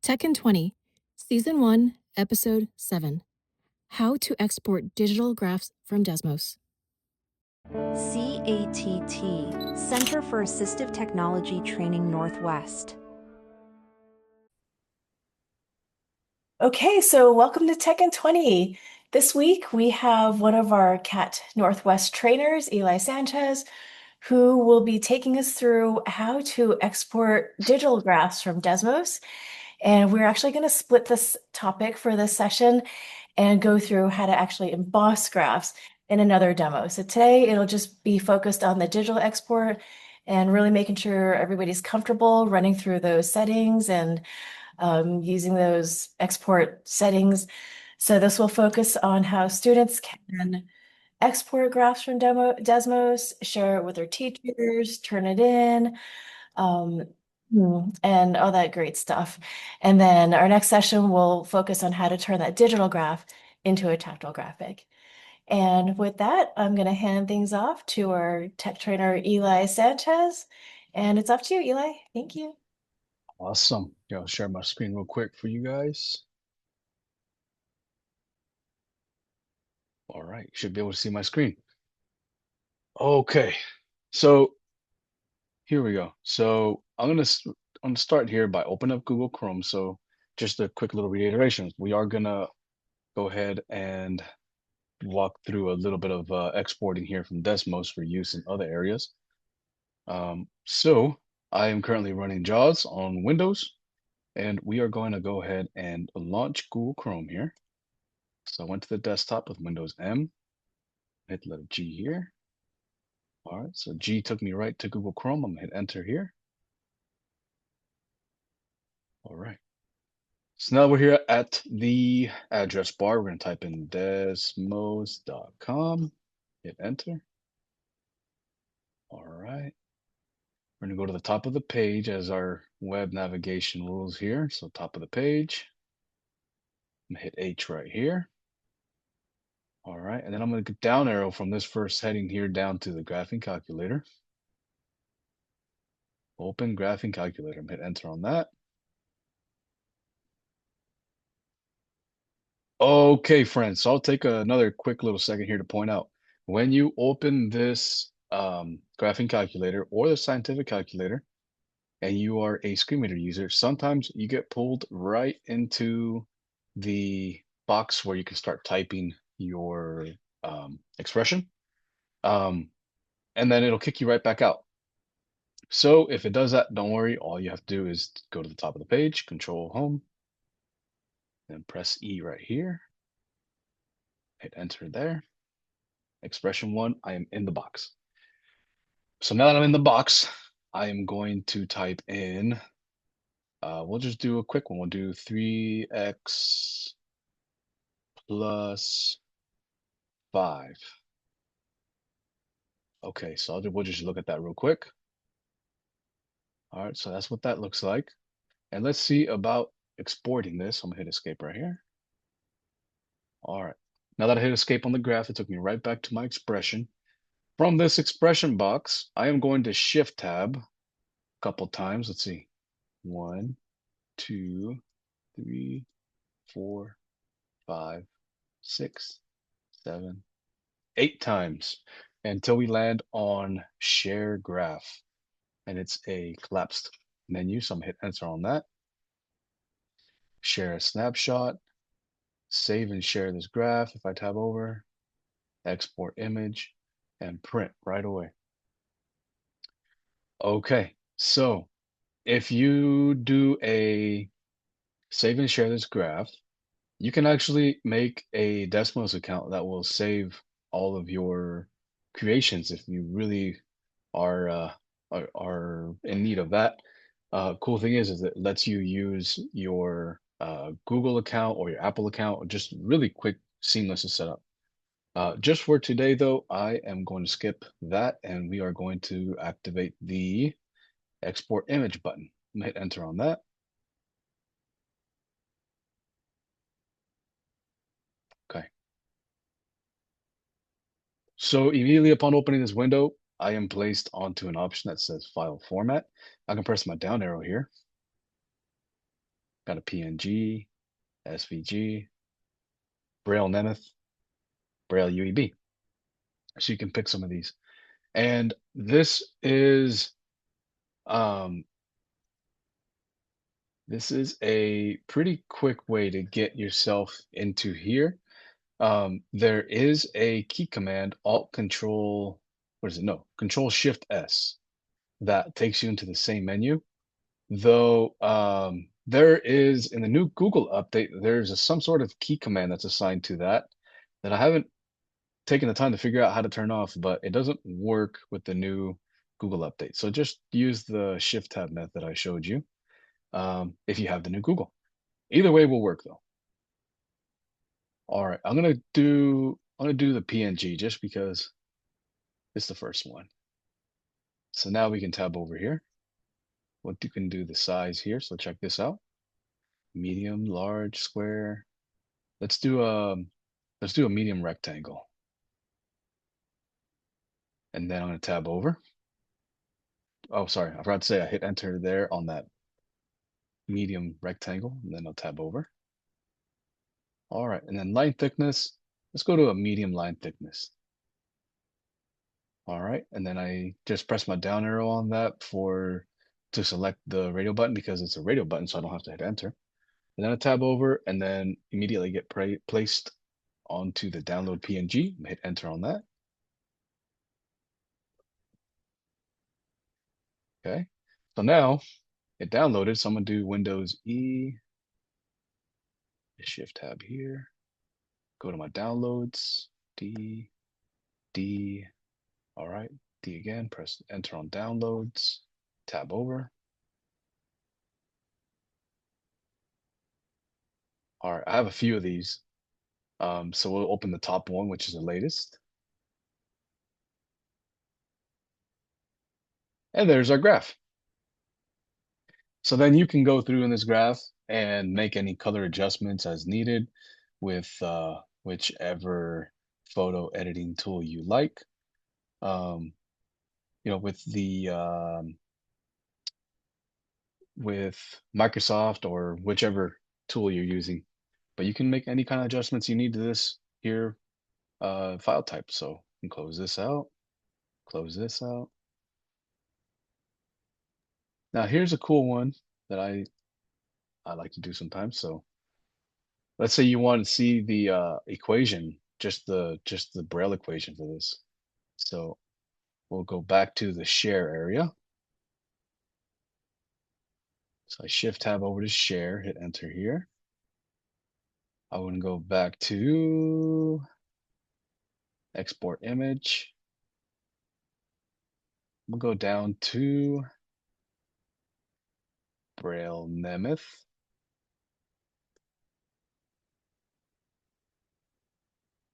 Tekken 20, Season 1, Episode 7. How to export digital graphs from Desmos. CATT, Center for Assistive Technology Training Northwest. Okay, so welcome to Tekken 20. This week we have one of our CATT Northwest trainers, Eli Sanchez, who will be taking us through how to export digital graphs from Desmos. And we're actually going to split this topic for this session and go through how to actually emboss graphs in another demo. So today it'll just be focused on the digital export and really making sure everybody's comfortable running through those settings and using those export settings. So this will focus on how students can export graphs from Desmos, share it with their teachers, turn it in, and all that great stuff. And then our next session will focus on how to turn that digital graph into a tactile graphic. And with that, I'm going to hand things off to our tech trainer, Eli Sanchez. And it's up to you, Eli. Thank you. Awesome. Yeah, I'll share my screen real quick for you guys. All right, you should be able to see my screen. Okay, so here we go. So I'm gonna start here by opening up Google Chrome. So just a quick little reiteration. We are gonna go ahead and walk through a little bit of exporting here from Desmos for use in other areas. So I am currently running JAWS on Windows, and we are going to go ahead and launch Google Chrome here. So I went to the desktop with Windows M, hit the letter G here. All right, so G took me right to Google Chrome. I'm gonna hit enter here. All right. So now we're here at the address bar. We're gonna type in desmos.com, hit enter. All right. We're gonna go to the top of the page as our web navigation rules here. So top of the page, I'm gonna hit H right here. All right, and then I'm going to go down arrow from this first heading here down to the graphing calculator. Open graphing calculator. I'm going to hit enter on that. Okay, friends, so I'll take another quick little second here to point out. When you open this graphing calculator or the scientific calculator, and you are a screen reader user, sometimes you get pulled right into the box where you can start typing your expression. And then it'll kick you right back out. So if it does that, don't worry. All you have to do is go to the top of the page, Control Home, then press E right here. Hit enter there. Expression 1, I am in the box. So now that I'm in the box, I am going to type in, we'll just do a quick one. We'll do 3x plus 5. Okay, so we'll just look at that real quick. All right, so that's what that looks like. And let's see about exporting this. I'm gonna hit escape right here. All right, now that I hit escape on the graph, it took me right back to my expression. From this expression box, I am going to shift tab a couple times. Let's see, 1, 2, 3, 4, 5, 6, 7, 8 times until we land on share graph. And it's a collapsed menu, so I'm gonna hit enter on that. Share a snapshot, save and share this graph if I tab over, export image, and print right away. Okay, so if you do a save and share this graph, you can actually make a Desmos account that will save all of your creations if you really are in need of that. Cool thing is it lets you use your Google account or your Apple account, just really quick, seamless to set up. Just for today, though, I am going to skip that, and we are going to activate the export image button. I'm gonna hit enter on that. Okay. So immediately upon opening this window, I am placed onto an option that says file format. I can press my down arrow here. got a PNG, SVG, Braille Nemeth, Braille UEB. So you can pick some of these. And um, this is a pretty quick way to get yourself into here. There is a key command, Alt Control, what is it? No, Control Shift S, that takes you into the same menu. Though there is in the new Google update, some sort of key command that's assigned to that I haven't taken the time to figure out how to turn off, but it doesn't work with the new Google update. So just use the Shift tab method I showed you if you have the new Google. Either way will work though. All right, I'm gonna do the PNG just because it's the first one. So now we can tab over here. What you can do the size here. So check this out. Medium, large, square. Let's do a medium rectangle. And then I'm gonna tab over. Oh, sorry, I forgot to say I hit enter there on that medium rectangle, and then I'll tab over. All right, and then line thickness. Let's go to a medium line thickness. All right, and then I just press my down arrow on that to select the radio button because it's a radio button, so I don't have to hit enter. And then I tab over and then immediately get placed onto the download PNG. Hit enter on that. Okay, so now it downloaded. So I'm gonna do Windows E, Shift tab here, go to my downloads, D, D, all right, D again, press enter on downloads, tab over. All right, I have a few of these. So we'll open the top one, which is the latest. And there's our graph. So then you can go through in this graph and make any color adjustments as needed with whichever photo editing tool you like. With Microsoft or whichever tool you're using. But you can make any kind of adjustments you need to this here file type. So you can close this out, close this out. Now here's a cool one that I like to do sometimes. So let's say you want to see the equation, just the Braille equation for this. So we'll go back to the share area. So I shift tab over to share, hit enter here. I want to go back to export image. We'll go down to Braille Nemeth.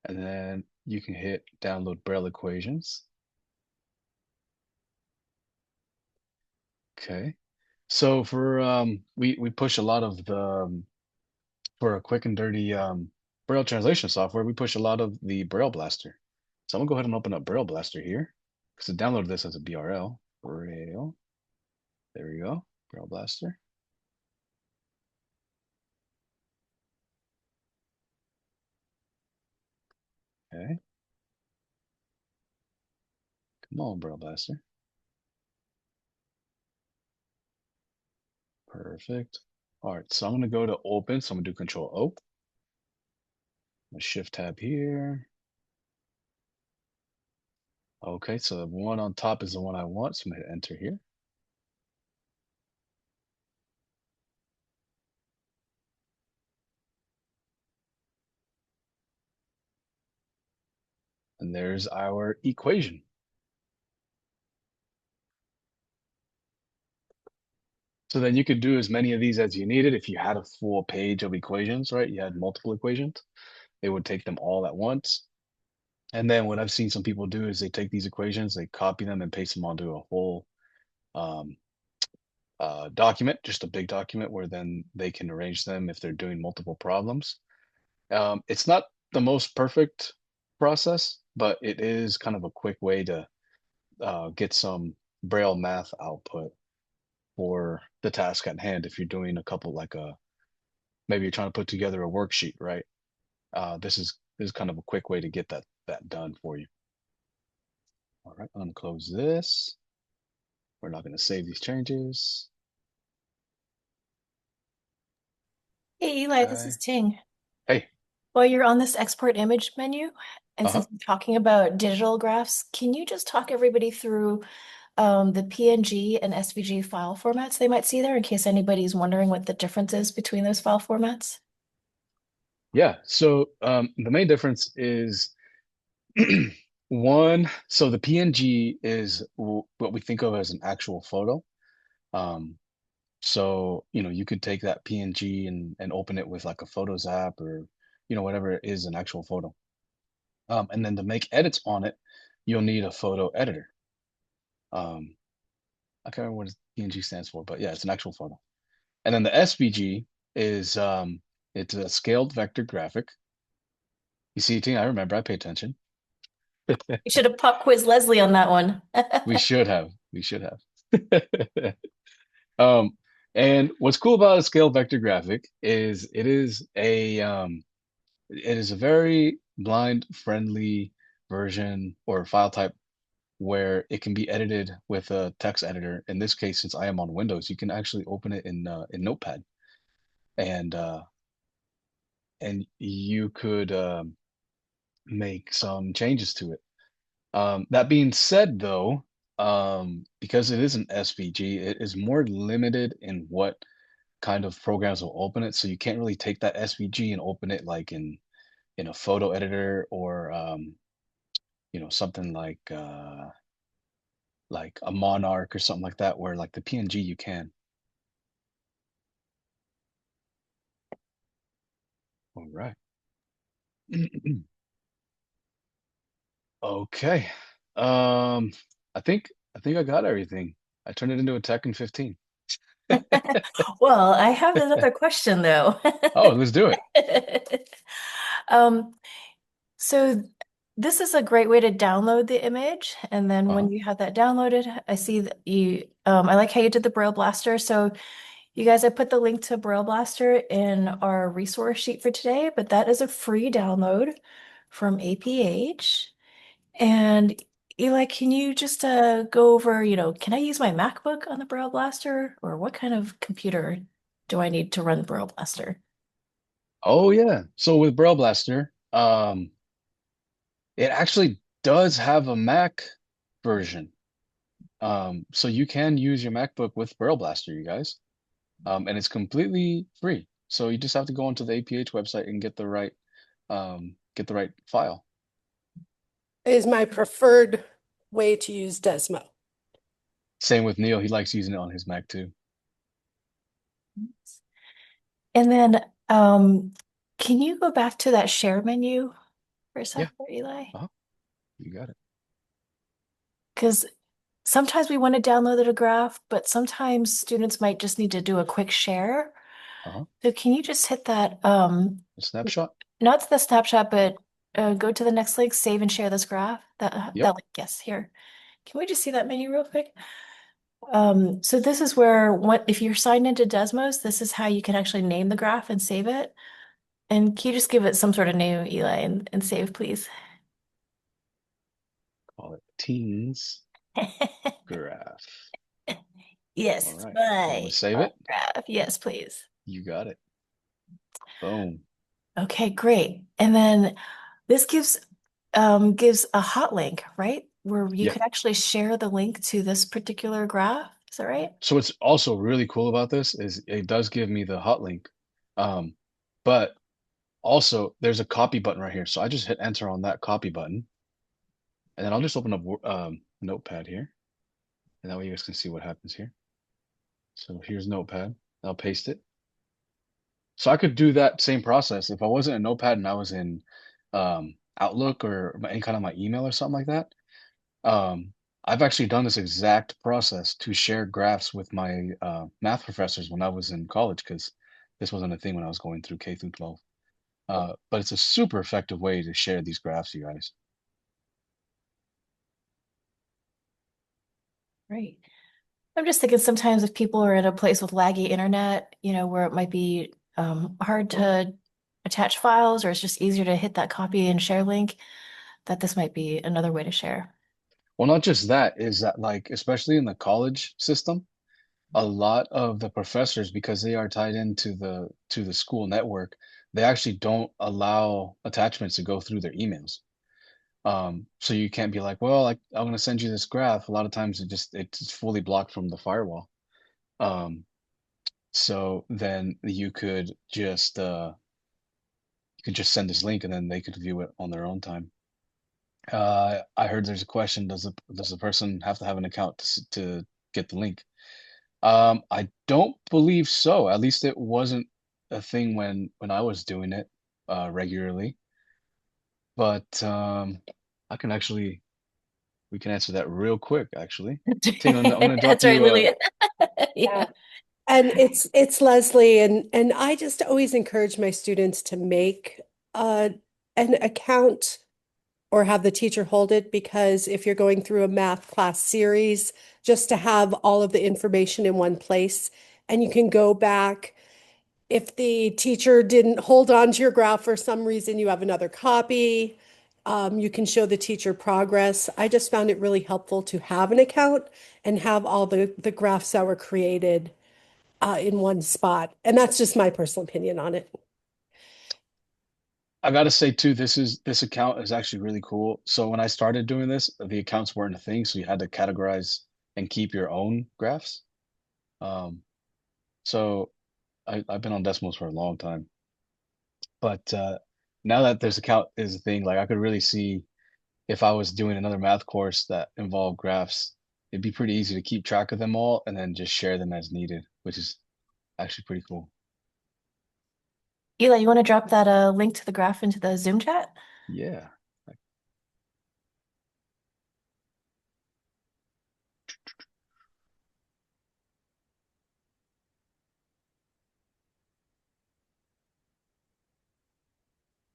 And then you can hit download Braille equations. Okay. So for we push a lot of the for a quick and dirty Braille translation software, we push a lot of the BrailleBlaster. So I'm gonna go ahead and open up BrailleBlaster here because I downloaded this as a BRL. Braille. There we go. BrailleBlaster. Okay. Come on, BrailleBlaster. Perfect. All right, so I'm gonna go to open. So I'm gonna do Control O. Shift tab here. Okay, so the one on top is the one I want. So I'm gonna hit enter here. And there's our equation. So then you could do as many of these as you needed. If you had a full page of equations, right? You had multiple equations, they would take them all at once. And then what I've seen some people do is they take these equations, they copy them and paste them onto a whole document, just a big document where then they can arrange them if they're doing multiple problems. It's not the most perfect process, but it is kind of a quick way to get some Braille math output for the task at hand if you're doing a couple like maybe you're trying to put together a worksheet, right? This is kind of a quick way to get that done for you. All right, I'm gonna close this. We're not gonna save these changes. Hey Eli, this is Okay. Ting. Hey. While you're on this export image menu, and Uh-huh. since we're talking about digital graphs, can you just talk everybody through the PNG and SVG file formats they might see there in case anybody's wondering what the difference is between those file formats? Yeah. So the main difference is one, so the PNG is what we think of as an actual photo. Um, so, you could take that PNG and open it with like a Photos app or, whatever it is, an actual photo. And then to make edits on it, you'll need a photo editor. Um, I can't remember what PNG stands for, but yeah, it's an actual photo. And then the SVG is it's a scaled vector graphic. You see, Tina, I remember, I pay attention. You should have pop quiz Leslie on that one. We should have. We should have. Um, and what's cool about a scale vector graphic is it is a very blind friendly version or file type where it can be edited with a text editor. In this case, since I am on Windows, you can actually open it in Notepad and you could make some changes to it. That being said, though, because it is an SVG, it is more limited in what kind of programs will open it. So you can't really take that SVG and open it like in a photo editor or something like a Monarch or something like that, where like the PNG you can. All right. Okay. Um, I think I got everything. I turned it into a Tekken 15. Well, I have another question though. Oh, let's do it. Um, so this is a great way to download the image, and then Uh-huh. when you have that downloaded, I see that I like how you did the BrailleBlaster. So you guys, I put the link to BrailleBlaster in our resource sheet for today, but that is a free download from APH. And Eli, can you just go over, can I use my MacBook on the BrailleBlaster, or what kind of computer do I need to run the BrailleBlaster? Oh yeah. So with BrailleBlaster, it actually does have a Mac version. So you can use your MacBook with BrailleBlaster, you guys. And it's completely free. So you just have to go onto the APH website and get the right file. Is my preferred way to use Desmo. Same with Neil. He likes using it on his Mac too. And then can you go back to that share menu for a Yeah. sec for Eli? Uh-huh. You got it. Because sometimes we want to download a graph, but sometimes students might just need to do a quick share. Uh-huh. So can you just hit that, A snapshot. not the snapshot, but go to the next link, save and share this graph. Yep. That link, yes, here. Can we just see that menu real quick? So this is where if you're signed into Desmos, this is how you can actually name the graph and save it. And can you just give it some sort of name, Eli, and save, please? Call it teens graph. Yes, All it's right. You want my to save it? graph. Yes, please. You got it. Boom. Okay, great. And then this gives a hot link, right? Where you Yeah. could actually share the link to this particular graph. Is that right? So what's also really cool about this is it does give me the hot link. But also there's a copy button right here. So I just hit enter on that copy button. And then I'll just open up Notepad here. And that way you guys can see what happens here. So here's Notepad. I'll paste it. So I could do that same process if I wasn't in Notepad and I was in Outlook or any kind of my email or something like that. Um, I've actually done this exact process to share graphs with my math professors when I was in college because this wasn't a thing when I was going through K through 12. But it's a super effective way to share these graphs, you guys. Right. I'm just thinking sometimes if people are in a place with laggy internet, where it might be hard to attach files, or it's just easier to hit that copy and share link, that this might be another way to share. Well, not just that, is that like, especially in the college system, a lot of the professors, because they are tied into the school network, they actually don't allow attachments to go through their emails. So you can't be like, well, I'm going to send you this graph. A lot of times it's fully blocked from the firewall. Um, so then you could just send this link and then they could view it on their own time. I heard there's a question, does the person have to have an account to get the link? I don't believe so. At least it wasn't a thing when I was doing it regularly. But I can actually we can answer that real quick, actually. Tina, I'm gonna drop That's right, you Lillian. Yeah. And it's Leslie, and I just always encourage my students to make an account or have the teacher hold it, because if you're going through a math class series, just to have all of the information in one place, and you can go back. If the teacher didn't hold on to your graph for some reason, you have another copy. You can show the teacher progress. I just found it really helpful to have an account and have all the graphs that were created in one spot. And that's just my personal opinion on it. I gotta say too, this account is actually really cool. So when I started doing this, the accounts weren't a thing, so you had to categorize and keep your own graphs. Um, so I've been on Desmos for a long time, but now that this account is a thing, like I could really see if I was doing another math course that involved graphs, it'd be pretty easy to keep track of them all and then just share them as needed, which is actually pretty cool. Eli, you want to drop that link to the graph into the Zoom chat? Yeah.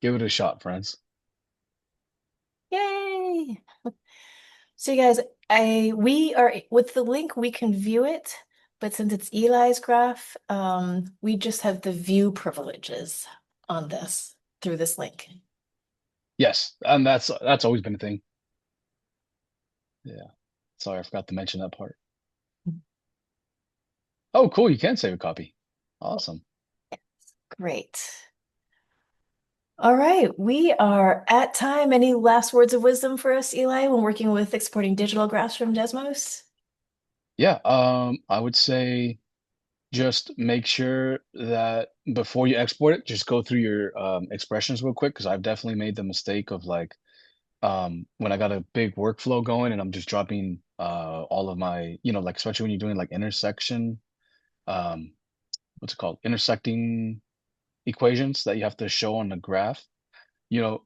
Give it a shot, friends. Yay! So you guys, we are with the link, we can view it, but since it's Eli's graph, we just have the view privileges on this through this link. Yes, and that's always been a thing. Yeah. Sorry, I forgot to mention that part. Oh, cool. You can save a copy. Awesome. Great. All right, we are at time. Any last words of wisdom for us, Eli, when working with exporting digital graphs from Desmos? Yeah, I would say just make sure that before you export it, just go through your expressions real quick, because I've definitely made the mistake of like when I got a big workflow going and I'm just dropping all of my, like especially when you're doing like intersection, um, what's it called? Intersecting equations that you have to show on the graph.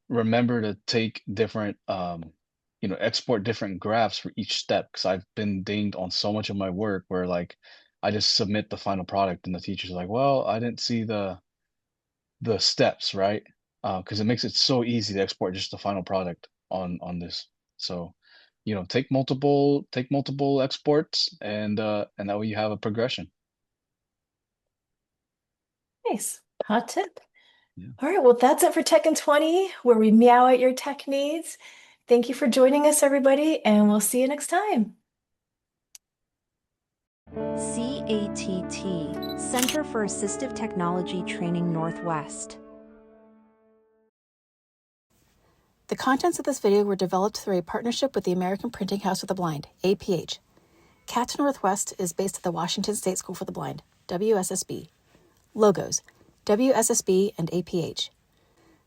Remember to take different, export different graphs for each step, because I've been dinged on so much of my work where like I just submit the final product and the teacher's like, well, I didn't see the steps, right? Because it makes it so easy to export just the final product on this. So, take multiple exports and that way you have a progression. Nice. Hot tip. Yeah. All right, well, that's it for Tech in 20, where we meow at your tech needs. Thank you for joining us, everybody, and we'll see you next time. CATT, Center for Assistive Technology Training Northwest. The contents of this video were developed through a partnership with the American Printing House of the Blind, APH. CATT Northwest is based at the Washington State School for the Blind, WSSB. Logos, WSSB and APH.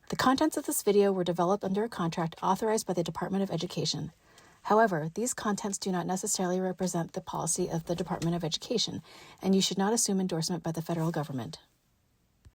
The contents of this video were developed under a contract authorized by the Department of Education. However, these contents do not necessarily represent the policy of the Department of Education, and you should not assume endorsement by the federal government.